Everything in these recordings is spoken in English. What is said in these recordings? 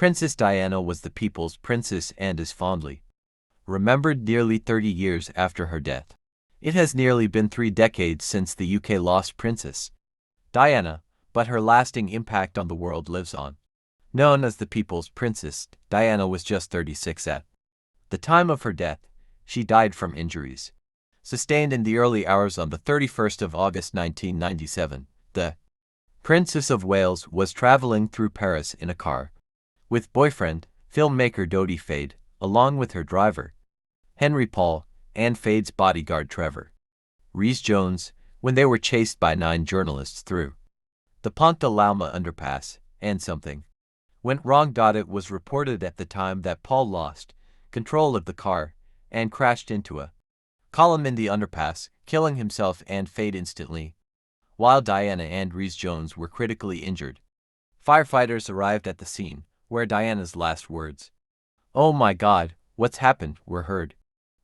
Princess Diana was the people's princess and is fondly remembered nearly 30 years after her death. It has nearly been 3 decades since the UK lost Princess Diana, but her lasting impact on the world lives on. Known as the people's princess, Diana was just 36 at the time of her death. She died from injuries sustained in the early hours on the 31st of August 1997. The Princess of Wales was traveling through Paris in a car with boyfriend, filmmaker Dodi Fade, along with her driver, Henry Paul, and Fade's bodyguard Trevor Rhys-Jones, when they were chased by 9 journalists through the Pont de l'Alma underpass, and something went wrong. It was reported at the time that Paul lost control of the car and crashed into a column in the underpass, killing himself and Fade instantly, while Diana and Rhys-Jones were critically injured. Firefighters arrived at the scene, where Diana's last words, "Oh my God, what's happened?" were heard.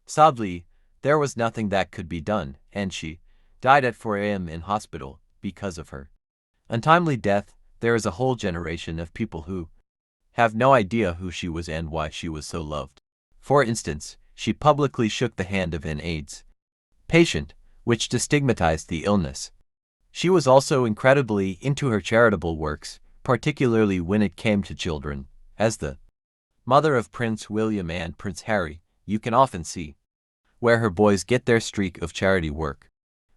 Sadly, there was nothing that could be done, and she died at 4 a.m. in hospital because of her untimely death. There is a whole generation of people who have no idea who she was and why she was so loved. For instance, she publicly shook the hand of an AIDS patient, which destigmatized the illness. She was also incredibly into her charitable works, particularly when it came to children. As the mother of Prince William and Prince Harry, you can often see where her boys get their streak of charity work.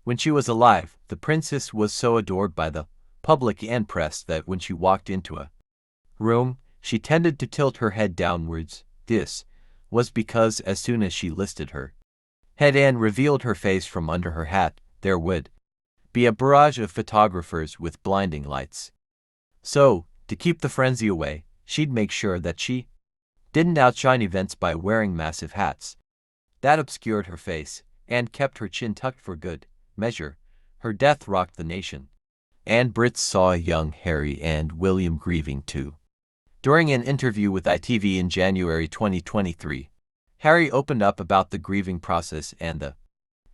When she was alive, the princess was so adored by the public and press that when she walked into a room, she tended to tilt her head downwards. This was because as soon as she lifted her head and revealed her face from under her hat, there would be a barrage of photographers with blinding lights. So, to keep the frenzy away, she'd make sure that she didn't outshine events by wearing massive hats that obscured her face and kept her chin tucked for good measure. Her death rocked the nation, and Brits saw young Harry and William grieving too. During an interview with ITV in January 2023, Harry opened up about the grieving process and the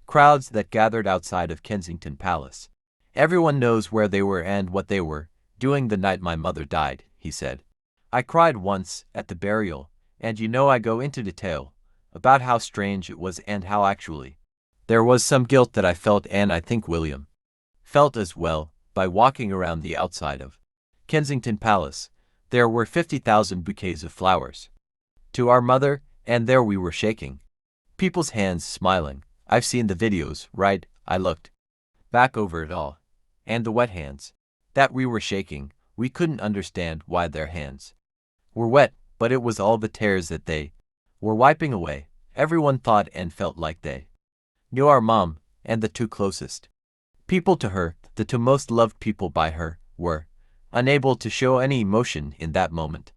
crowds that gathered outside of Kensington Palace. "Everyone knows where they were and what they were doing the night my mother died," he said. "I cried once at the burial, and I go into detail about how strange it was and how actually there was some guilt that I felt, and I think William felt as well, by walking around the outside of Kensington Palace. There were 50,000 bouquets of flowers to our mother, and there we were shaking people's hands, smiling. I've seen the videos, right?" I looked back over it all, and the wet hands that we were shaking, we couldn't understand why their hands were wet, but it was all the tears that they were wiping away. Everyone thought and felt like they knew our mom, and the 2 closest people to her, the 2 most loved people by her, were unable to show any emotion in that moment.